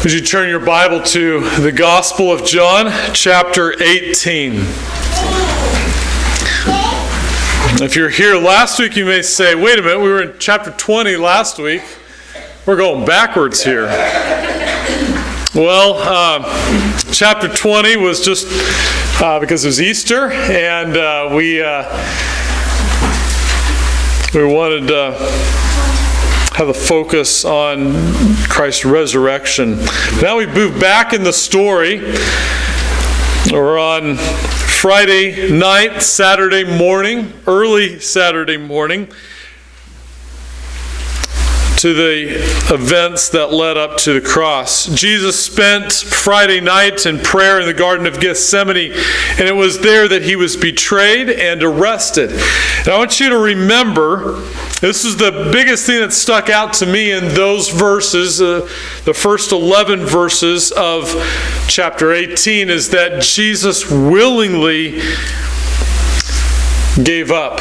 Would you turn your Bible to the Gospel of John, chapter 18. If you're here last week, you may say, wait a minute, we were in chapter 20 last week. We're going backwards here. Well, chapter 20 was just because it was Easter, and we wanted to have a focus on Christ's resurrection. Now we move back in the story. We're on Friday night, Saturday morning, early Saturday morning, to the events that led up to the cross. Jesus spent Friday night in prayer in the Garden of Gethsemane, and it was there that he was betrayed and arrested. And I want you to remember, this is the biggest thing that stuck out to me in those verses, the first 11 verses of chapter 18, is that Jesus willingly gave up.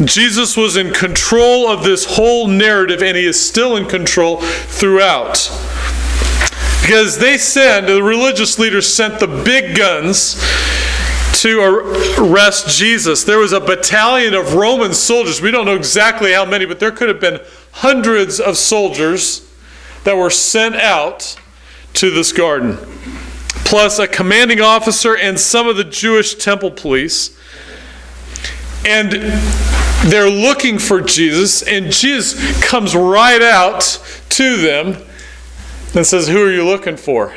Jesus was in control of this whole narrative, and he is still in control throughout. Because the religious leaders sent the big guns to arrest Jesus. There was a battalion of Roman soldiers. We don't know exactly how many, but there could have been hundreds of soldiers that were sent out to this garden. Plus a commanding officer and some of the Jewish temple police. And they're looking for Jesus, and Jesus comes right out to them and says, "Who are you looking for?"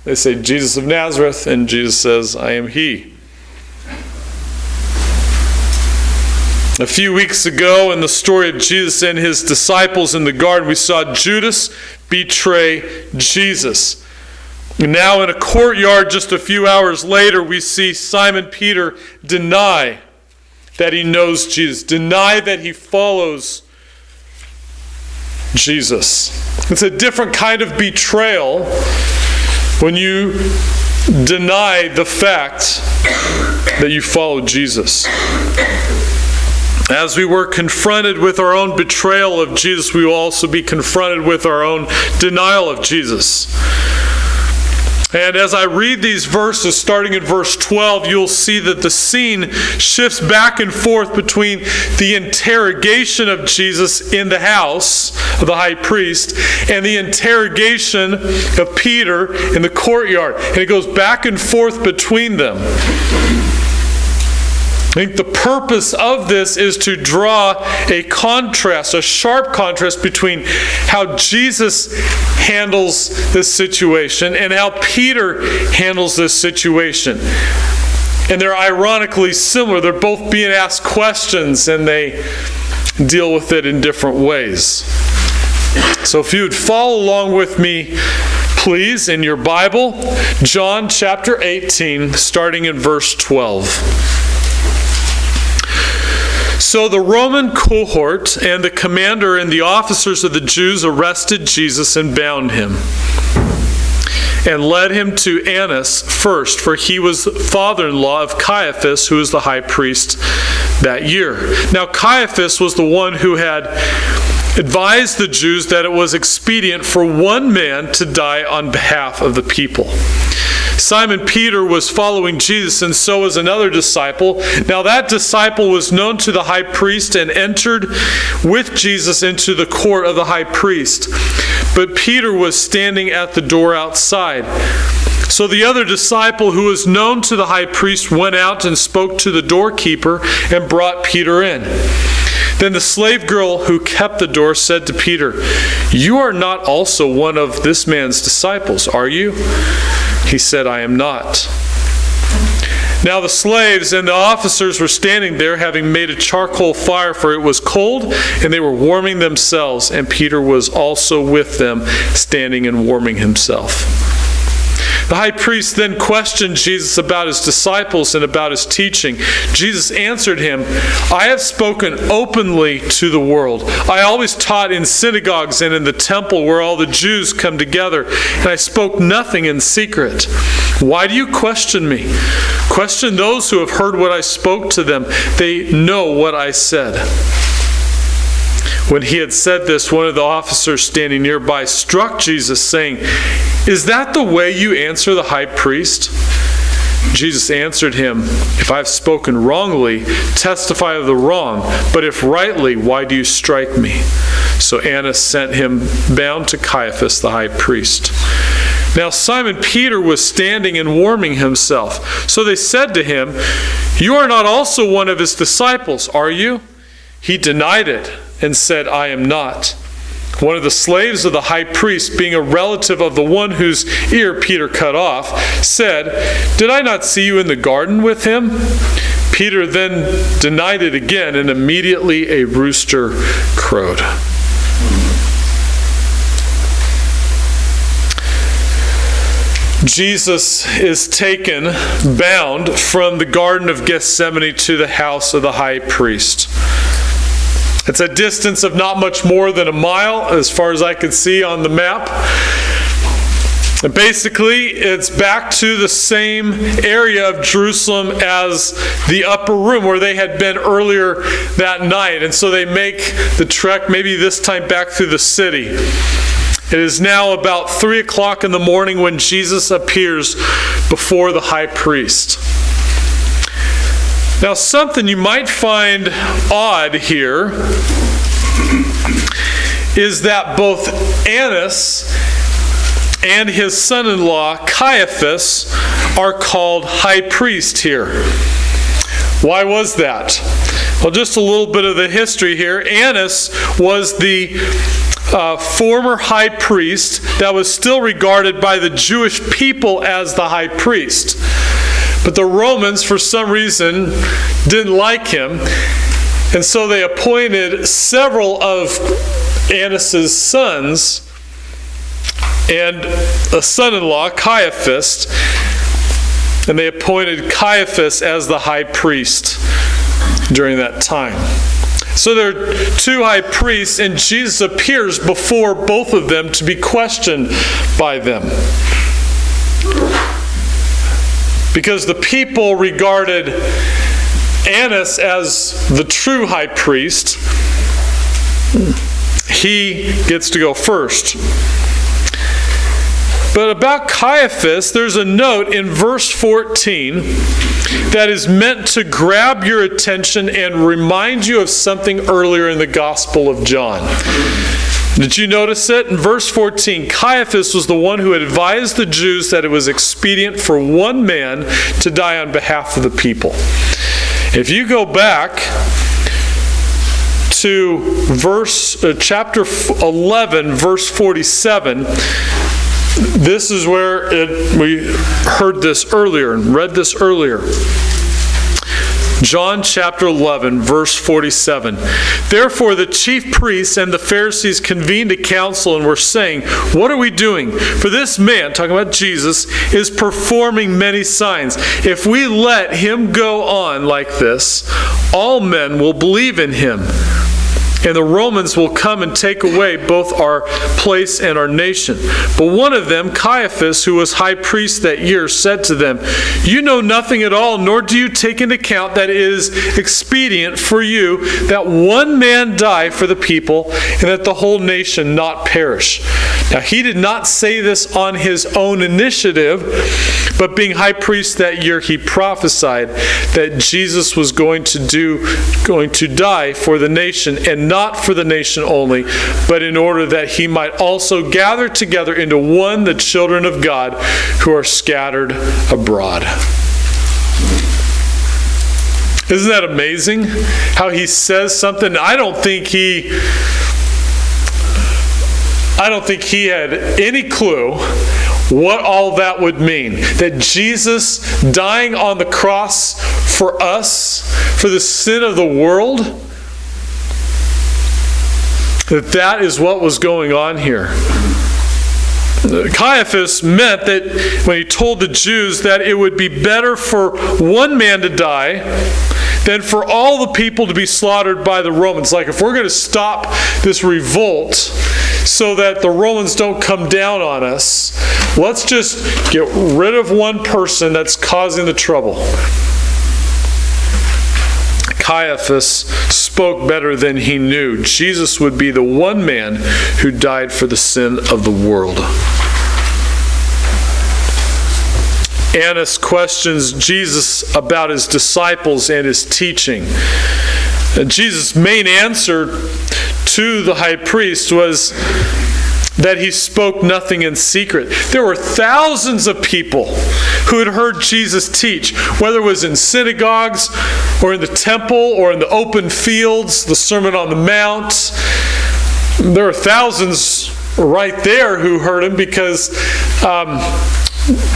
They say, "Jesus of Nazareth," and Jesus says, "I am he." A few weeks ago in the story of Jesus and his disciples in the garden, we saw Judas betray Jesus. Now in a courtyard just a few hours later, we see Simon Peter deny that he knows Jesus, deny that he follows Jesus. It's a different kind of betrayal when you deny the fact that you follow Jesus. As we were confronted with our own betrayal of Jesus, we will also be confronted with our own denial of Jesus. And as I read these verses, starting in verse 12, you'll see that the scene shifts back and forth between the interrogation of Jesus in the house of the high priest and the interrogation of Peter in the courtyard. And it goes back and forth between them. I think the purpose of this is to draw a contrast, a sharp contrast between how Jesus handles this situation and how Peter handles this situation. And they're ironically similar. They're both being asked questions, and they deal with it in different ways. So if you would follow along with me, please, in your Bible, John chapter 18, starting in verse 12. So the Roman cohort and the commander and the officers of the Jews arrested Jesus and bound him and led him to Annas first, for he was father-in-law of Caiaphas, who was the high priest that year. Now Caiaphas was the one who had advised the Jews that it was expedient for one man to die on behalf of the people. Simon Peter was following Jesus, and so was another disciple. Now that disciple was known to the high priest and entered with Jesus into the court of the high priest. But Peter was standing at the door outside. So the other disciple, who was known to the high priest, went out and spoke to the doorkeeper and brought Peter in. Then the slave girl who kept the door said to Peter, "You are not also one of this man's disciples, are you?" He said, "I am not." Now the slaves and the officers were standing there, having made a charcoal fire, for it was cold, and they were warming themselves, and Peter was also with them, standing and warming himself. The high priest then questioned Jesus about his disciples and about his teaching. Jesus answered him, "I have spoken openly to the world. I always taught in synagogues and in the temple where all the Jews come together, and I spoke nothing in secret. Why do you question me? Question those who have heard what I spoke to them. They know what I said." When he had said this, one of the officers standing nearby struck Jesus, saying, "Is that the way you answer the high priest?" Jesus answered him, "If I have spoken wrongly, testify of the wrong. But if rightly, why do you strike me?" So Annas sent him bound to Caiaphas the high priest. Now Simon Peter was standing and warming himself. So they said to him, "You are not also one of his disciples, are you?" He denied it and said, "I am not." One of the slaves of the high priest, being a relative of the one whose ear Peter cut off, said, "Did I not see you in the garden with him?" Peter then denied it again, and immediately a rooster crowed. Jesus is taken bound from the Garden of Gethsemane to the house of the high priest. It's a distance of not much more than a mile, as far as I could see on the map. And basically, it's back to the same area of Jerusalem as the upper room where they had been earlier that night. And so they make the trek, maybe this time back through the city. It is now about 3 o'clock in the morning when Jesus appears before the high priest. Now, something you might find odd here is that both Annas and his son-in-law Caiaphas are called high priest here. Why was that? Well, just a little bit of the history here. Annas was the former high priest that was still regarded by the Jewish people as the high priest. But the Romans, for some reason, didn't like him. And so they appointed several of Annas' sons and a son-in-law, Caiaphas. And they appointed Caiaphas as the high priest during that time. So there are two high priests, and Jesus appears before both of them to be questioned by them. Because the people regarded Annas as the true high priest, he gets to go first. But about Caiaphas, there's a note in verse 14 that is meant to grab your attention and remind you of something earlier in the Gospel of John. Did you notice it? In verse 14, Caiaphas was the one who advised the Jews that it was expedient for one man to die on behalf of the people. If you go back to chapter 11, verse 47, this is where we heard this earlier and read this earlier. John chapter 11, verse 47. Therefore the chief priests and the Pharisees convened a council and were saying, "What are we doing? For this man," talking about Jesus, "is performing many signs. If we let him go on like this, all men will believe in him. And the Romans will come and take away both our place and our nation." But one of them, Caiaphas, who was high priest that year, said to them, "You know nothing at all, nor do you take into account that it is expedient for you that one man die for the people, and that the whole nation not perish." Now he did not say this on his own initiative, but being high priest that year, he prophesied that Jesus was going to die for the nation, and not for the nation only, but in order that he might also gather together into one the children of God who are scattered abroad. Isn't that amazing? How he says something. I don't think he had any clue what all that would mean. That Jesus dying on the cross for us, for the sin of the world, that is what was going on here. Caiaphas meant that when he told the Jews that it would be better for one man to die than for all the people to be slaughtered by the Romans. Like, if we're going to stop this revolt so that the Romans don't come down on us, let's just get rid of one person that's causing the trouble. Caiaphas spoke better than he knew. Jesus would be the one man who died for the sin of the world. Annas questions Jesus about his disciples and his teaching. Jesus' main answer to the high priest was that he spoke nothing in secret. There were thousands of people who had heard Jesus teach, whether it was in synagogues or in the temple or in the open fields, the Sermon on the Mount. There were thousands right there who heard him because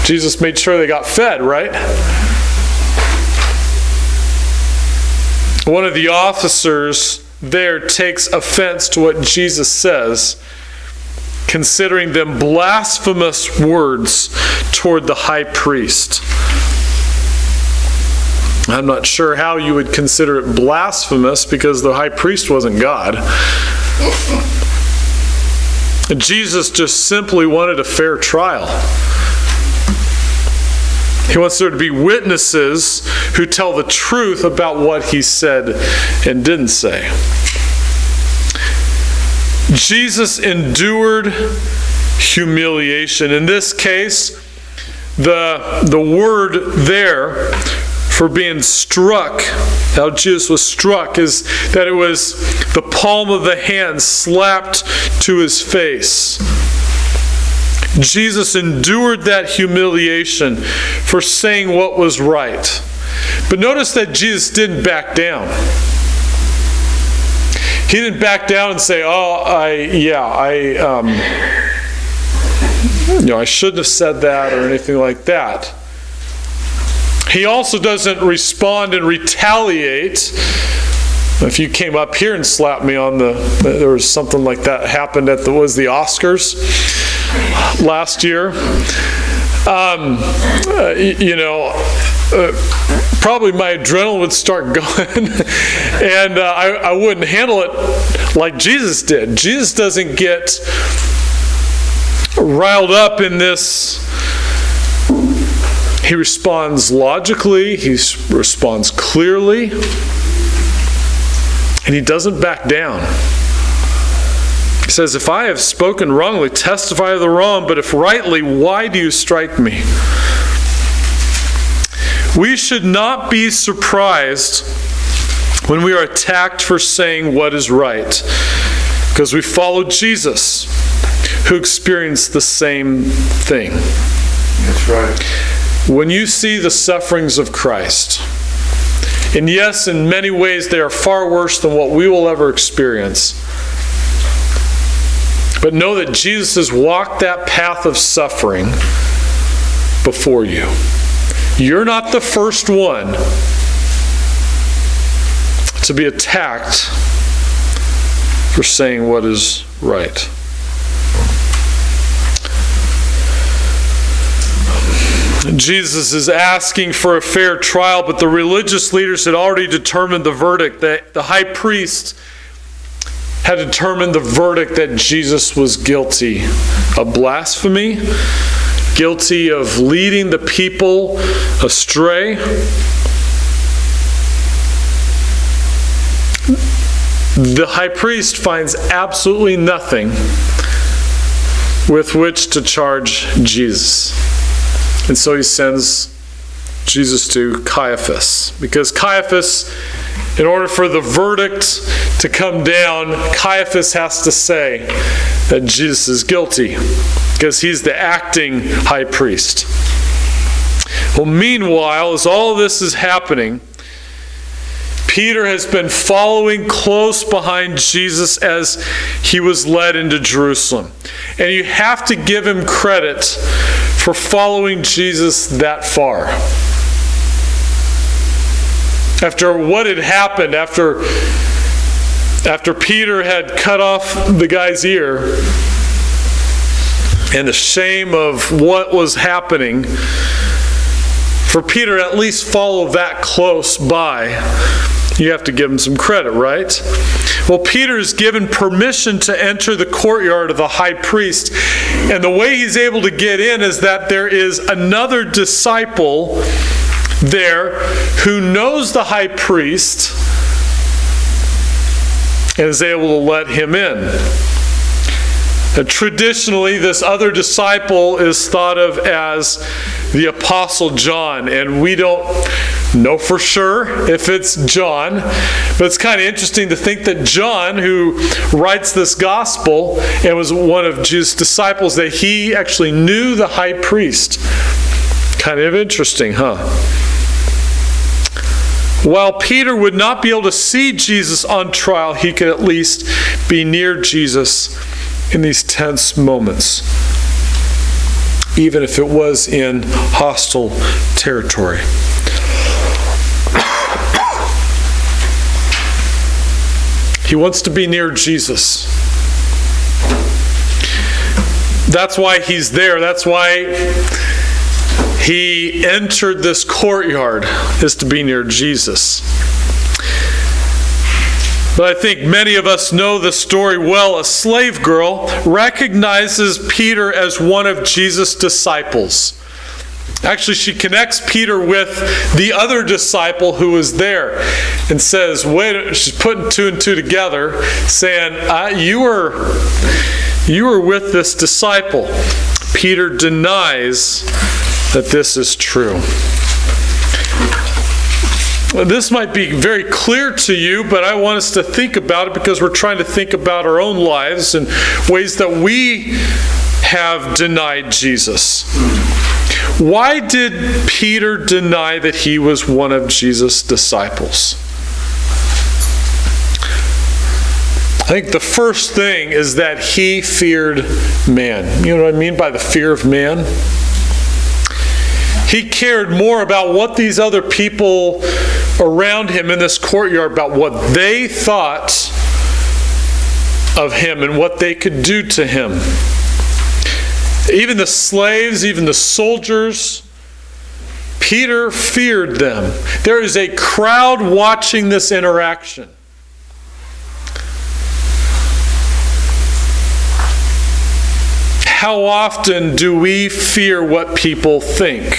Jesus made sure they got fed, right? One of the officers there takes offense to what Jesus says, considering them blasphemous words toward the high priest. I'm not sure how you would consider it blasphemous because the high priest wasn't God. Jesus just simply wanted a fair trial. He wants there to be witnesses who tell the truth about what he said and didn't say. Jesus endured humiliation. In this case, the word there for being struck, how Jesus was struck, is that it was the palm of the hand slapped to his face. Jesus endured that humiliation for saying what was right. But notice that Jesus didn't back down. He didn't back down and say, I shouldn't have said that or anything like that. He also doesn't respond and retaliate. If you came up here and slapped me on there was something like that happened at the Oscars last year. Probably my adrenaline would start going and I wouldn't handle it like Jesus did. Jesus doesn't get riled up in this. He responds logically, he responds clearly, and he doesn't back down. He says, if I have spoken wrongly, testify of the wrong, but if rightly, why do you strike me? We should not be surprised when we are attacked for saying what is right, because we follow Jesus, who experienced the same thing. That's right. When you see the sufferings of Christ, and yes, in many ways they are far worse than what we will ever experience, but know that Jesus has walked that path of suffering before you. You're not the first one to be attacked for saying what is right. Jesus is asking for a fair trial, but the religious leaders had already determined the verdict. The high priest had determined the verdict that Jesus was guilty of blasphemy, guilty of leading the people astray. The high priest finds absolutely nothing with which to charge Jesus. And so he sends Jesus to Caiaphas. Because Caiaphas, in order for the verdict to come down, Caiaphas has to say that Jesus is guilty, because he's the acting high priest. Well, meanwhile, as all this is happening, Peter has been following close behind Jesus as he was led into Jerusalem. And you have to give him credit for following Jesus that far. After what had happened, after Peter had cut off the guy's ear, and the shame of what was happening, for Peter to at least follow that close by, you have to give him some credit, right? Well, Peter is given permission to enter the courtyard of the high priest. And the way he's able to get in is that there is another disciple there who knows the high priest and is able to let him in. Traditionally, this other disciple is thought of as the Apostle John, and we don't know for sure if it's John, but it's kind of interesting to think that John, who writes this gospel and was one of Jesus' disciples, that he actually knew the high priest. Kind of interesting, huh? While Peter would not be able to see Jesus on trial, he could at least be near Jesus in these tense moments, even if it was in hostile territory. He wants to be near Jesus. That's why he's there. That's why he entered this courtyard, is to be near Jesus. But I think many of us know the story well. A slave girl recognizes Peter as one of Jesus' disciples. Actually, she connects Peter with the other disciple who was there and says, wait, she's putting two and two together, saying, you were with this disciple. Peter denies that this is true. This might be very clear to you, but I want us to think about it because we're trying to think about our own lives and ways that we have denied Jesus. Why did Peter deny that he was one of Jesus' disciples? I think the first thing is that he feared man. You know what I mean by the fear of man? He cared more about what these other people around him in this courtyard, about what they thought of him and what they could do to him. Even the slaves, even the soldiers, Peter feared them. There is a crowd watching this interaction. How often do we fear what people think?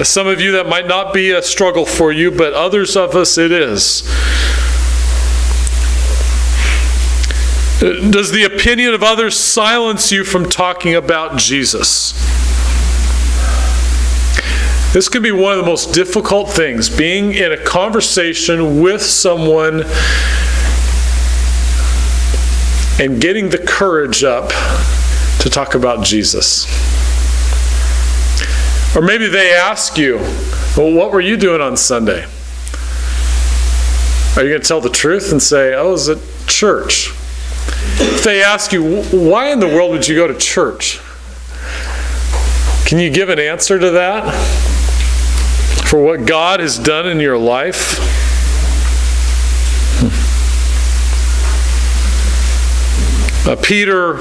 Some of you, that might not be a struggle for you, but others of us, it is. Does the opinion of others silence you from talking about Jesus? This can be one of the most difficult things, being in a conversation with someone and getting the courage up to talk about Jesus. Or maybe they ask you, well, what were you doing on Sunday? Are you going to tell the truth and say, I was at church? If they ask you, why in the world would you go to church? Can you give an answer to that? For what God has done in your life? Peter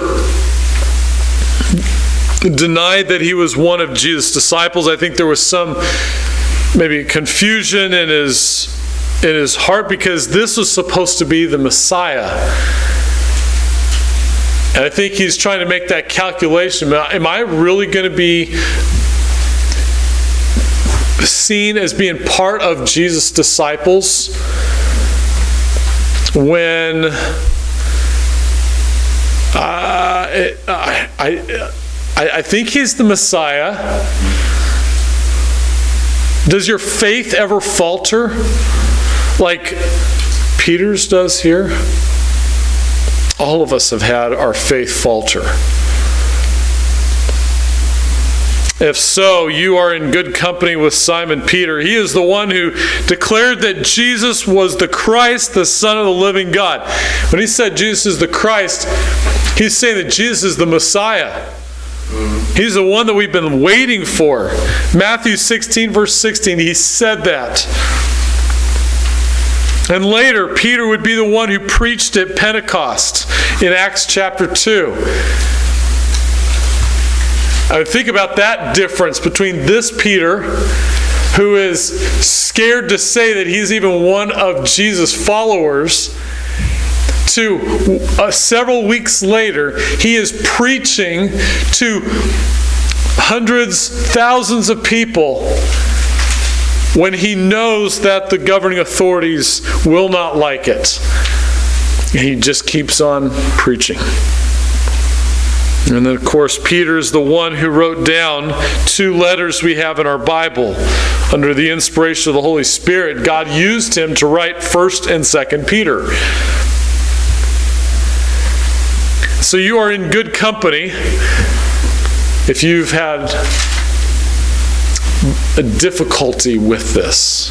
denied that he was one of Jesus' disciples. I think there was some maybe confusion in his heart, because this was supposed to be the Messiah. And I think he's trying to make that calculation. Am I really going to be seen as being part of Jesus' disciples when I think he's the Messiah? Does your faith ever falter like Peter's does here? All of us have had our faith falter. If so, you are in good company with Simon Peter. He is the one who declared that Jesus was the Christ, the Son of the living God. When he said Jesus is the Christ, he's saying that Jesus is the Messiah. He's the one that we've been waiting for. Matthew 16, verse 16, he said that. And later, Peter would be the one who preached at Pentecost in Acts chapter 2. I would think about that difference between this Peter, who is scared to say that he's even one of Jesus' followers, to several weeks later, he is preaching to hundreds, thousands of people when he knows that the governing authorities will not like it. And he just keeps on preaching. And then, of course, Peter is the one who wrote down 2 letters we have in our Bible. Under the inspiration of the Holy Spirit, God used him to write 1st and 2nd Peter. So you are in good company if you've had a difficulty with this,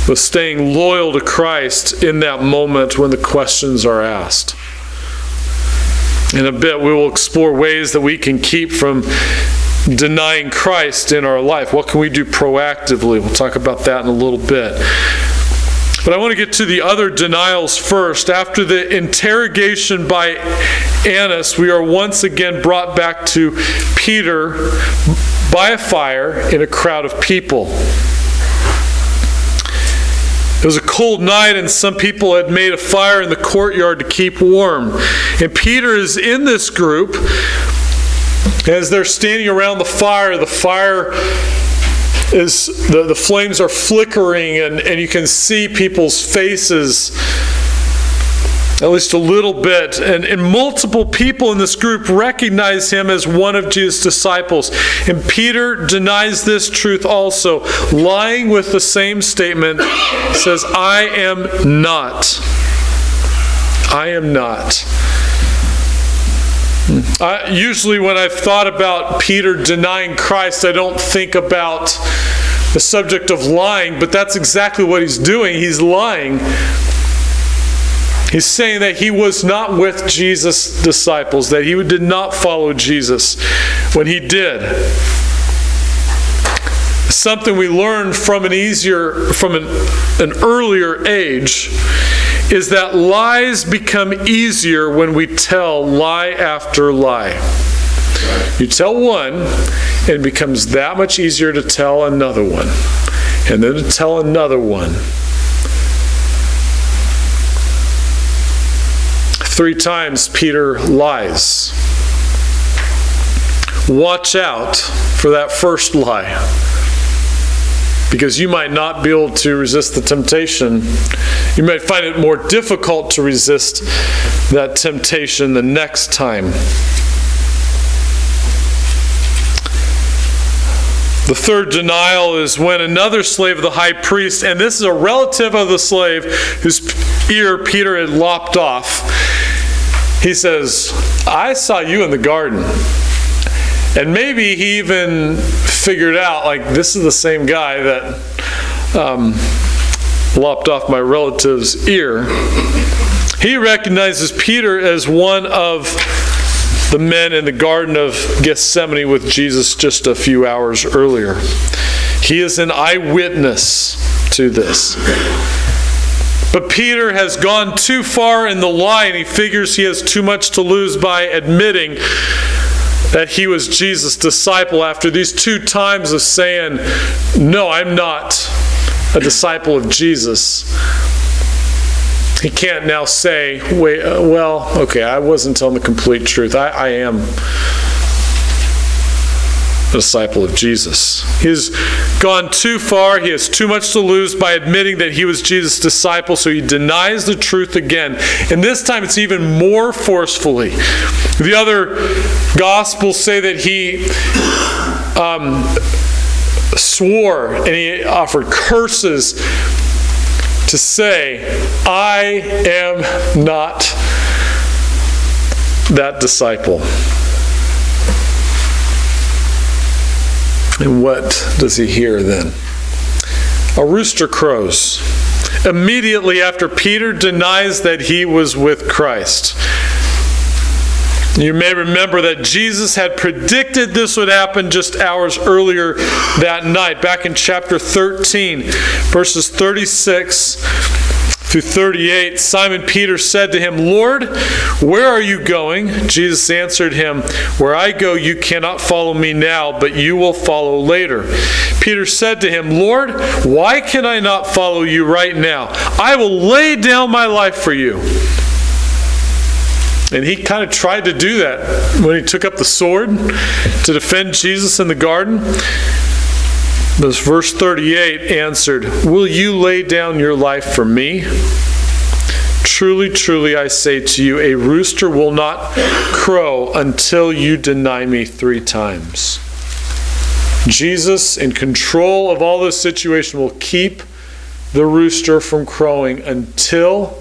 with staying loyal to Christ in that moment when the questions are asked. In a bit, we will explore ways that we can keep from denying Christ in our life. What can we do proactively? We'll talk about that in a little bit. But I want to get to the other denials first. After the interrogation by Annas, we are once again brought back to Peter by a fire in a crowd of people. It was a cold night, and some people had made a fire in the courtyard to keep warm. And Peter is in this group. As they're standing around the fire is the flames are flickering, and you can see people's faces, at least a little bit. And multiple people in this group recognize him as one of Jesus' disciples. And Peter denies this truth also, lying with the same statement, says, I am not. I am not. Usually when I've thought about Peter denying Christ, I don't think about the subject of lying, but that's exactly what he's doing. He's lying. He's saying that he was not with Jesus' disciples, that he did not follow Jesus when he did. Something we learned from an earlier age is that lies become easier when we tell lie after lie. You tell one, and it becomes that much easier to tell another one, and then to tell another one. 3 times Peter lies. Watch out for that first lie, because you might not be able to resist the temptation. You might find it more difficult to resist that temptation the next time. The third denial is when another slave of the high priest, and this is a relative of the slave whose ear Peter had lopped off, he says, I saw you in the garden. And maybe he even figured out, like, this is the same guy that lopped off my relative's ear. He recognizes Peter as one of the men in the Garden of Gethsemane with Jesus just a few hours earlier. He is an eyewitness to this. But Peter has gone too far in the lie, and he figures he has too much to lose by admitting that he was Jesus' disciple after these 2 times of saying, no, I'm not a disciple of Jesus. He can't now say, I wasn't telling the complete truth. I am a disciple of Jesus. He's gone too far. He has too much to lose by admitting that he was Jesus' disciple, so he denies the truth again. And this time it's even more forcefully. The other Gospels say that he swore and he offered curses to say, I am not that disciple. And what does he hear then? A rooster crows immediately after Peter denies that he was with Christ. You may remember that Jesus had predicted this would happen just hours earlier that night. Back in chapter 13, verses 36 through 38, Simon Peter said to him, Lord, where are you going? Jesus answered him, where I go you cannot follow me now, but you will follow later. Peter said to him, Lord, why can I not follow you right now? I will lay down my life for you. And he kind of tried to do that when he took up the sword to defend Jesus in the garden. This verse 38 answered, "Will you lay down your life for me? Truly, truly, I say to you, a rooster will not crow until you deny me 3 times." Jesus, in control of all this situation, will keep the rooster from crowing until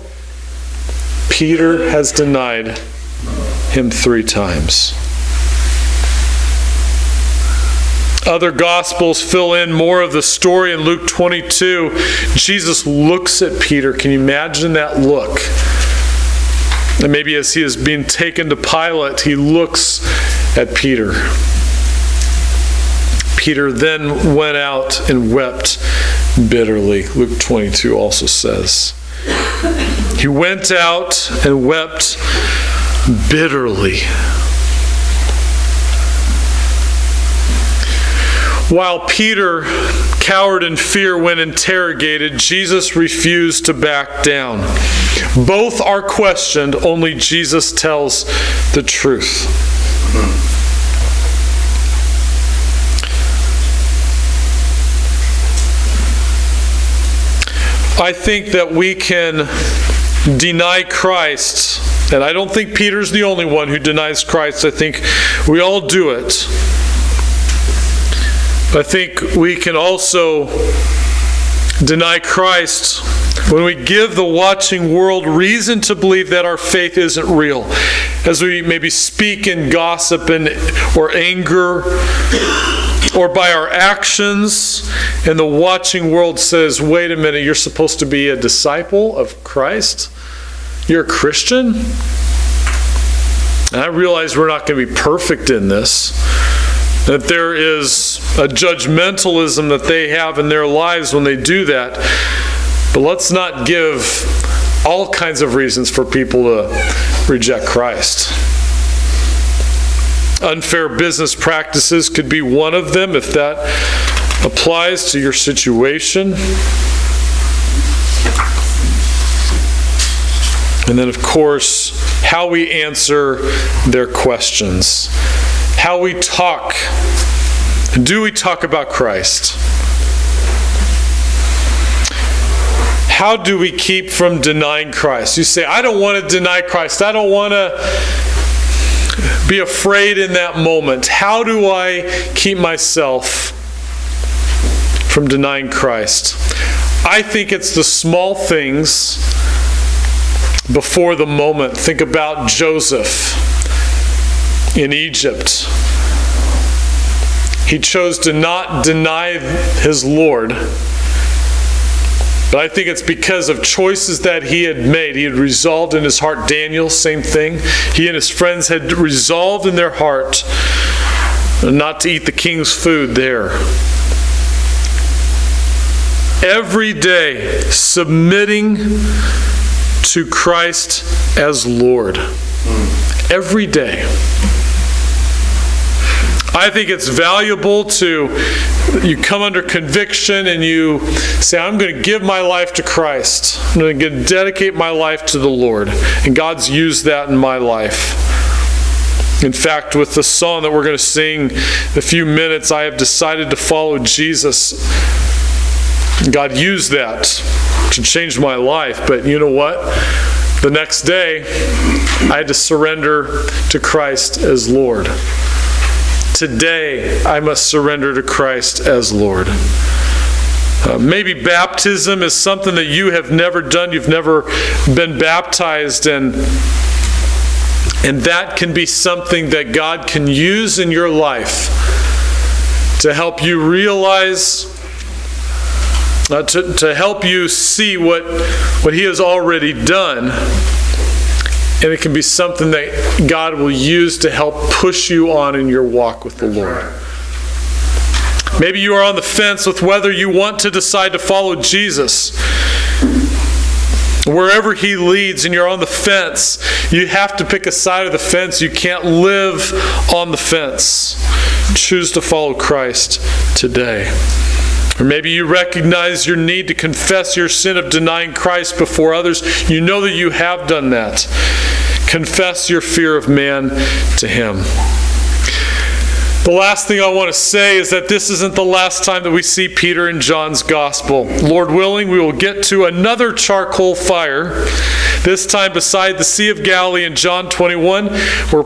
Peter has denied him 3 times. Other Gospels fill in more of the story. In Luke 22, Jesus looks at Peter. Can you imagine that look? And maybe as he is being taken to Pilate, he looks at Peter. Peter then went out and wept bitterly. Luke 22 also says. He went out and wept bitterly. While Peter cowered in fear when interrogated, Jesus refused to back down. Both are questioned, only Jesus tells the truth. I think that we can deny Christ, and I don't think Peter's the only one who denies Christ. I think we all do it. I think we can also deny Christ when we give the watching world reason to believe that our faith isn't real. As we maybe speak in gossip or anger, or by our actions, and the watching world says, wait a minute, you're supposed to be a disciple of Christ? You're a Christian? And I realize we're not going to be perfect in this. That there is a judgmentalism that they have in their lives when they do that. But let's not give all kinds of reasons for people to reject Christ. Unfair business practices could be one of them if that applies to your situation. And then, of course, how we answer their questions. How we talk. Do we talk about Christ? How do we keep from denying Christ? You say, I don't want to deny Christ. I don't want to be afraid in that moment. How do I keep myself from denying Christ? I think it's the small things before the moment. Think about Joseph in Egypt. He chose to not deny his Lord. But I think it's because of choices that he had made. He had resolved in his heart. Daniel, same thing. He and his friends had resolved in their heart not to eat the king's food there. Every day, submitting to Christ as Lord. Every day. I think it's valuable you come under conviction and you say, I'm going to give my life to Christ. I'm going to dedicate my life to the Lord. And God's used that in my life. In fact, with the song that we're going to sing in a few minutes, I have decided to follow Jesus. God used that to change my life. But you know what? The next day, I had to surrender to Christ as Lord. Today, I must surrender to Christ as Lord. Maybe baptism is something that you have never done. You've never been baptized, and that can be something that God can use in your life to help you realize, to help you see what He has already done. And it can be something that God will use to help push you on in your walk with the Lord. Maybe you are on the fence with whether you want to decide to follow Jesus. Wherever He leads and you're on the fence, you have to pick a side of the fence. You can't live on the fence. Choose to follow Christ today. Or maybe you recognize your need to confess your sin of denying Christ before others. You know that you have done that. Confess your fear of man to Him. The last thing I want to say is that this isn't the last time that we see Peter in John's gospel. Lord willing, we will get to another charcoal fire, this time beside the Sea of Galilee in John 21, where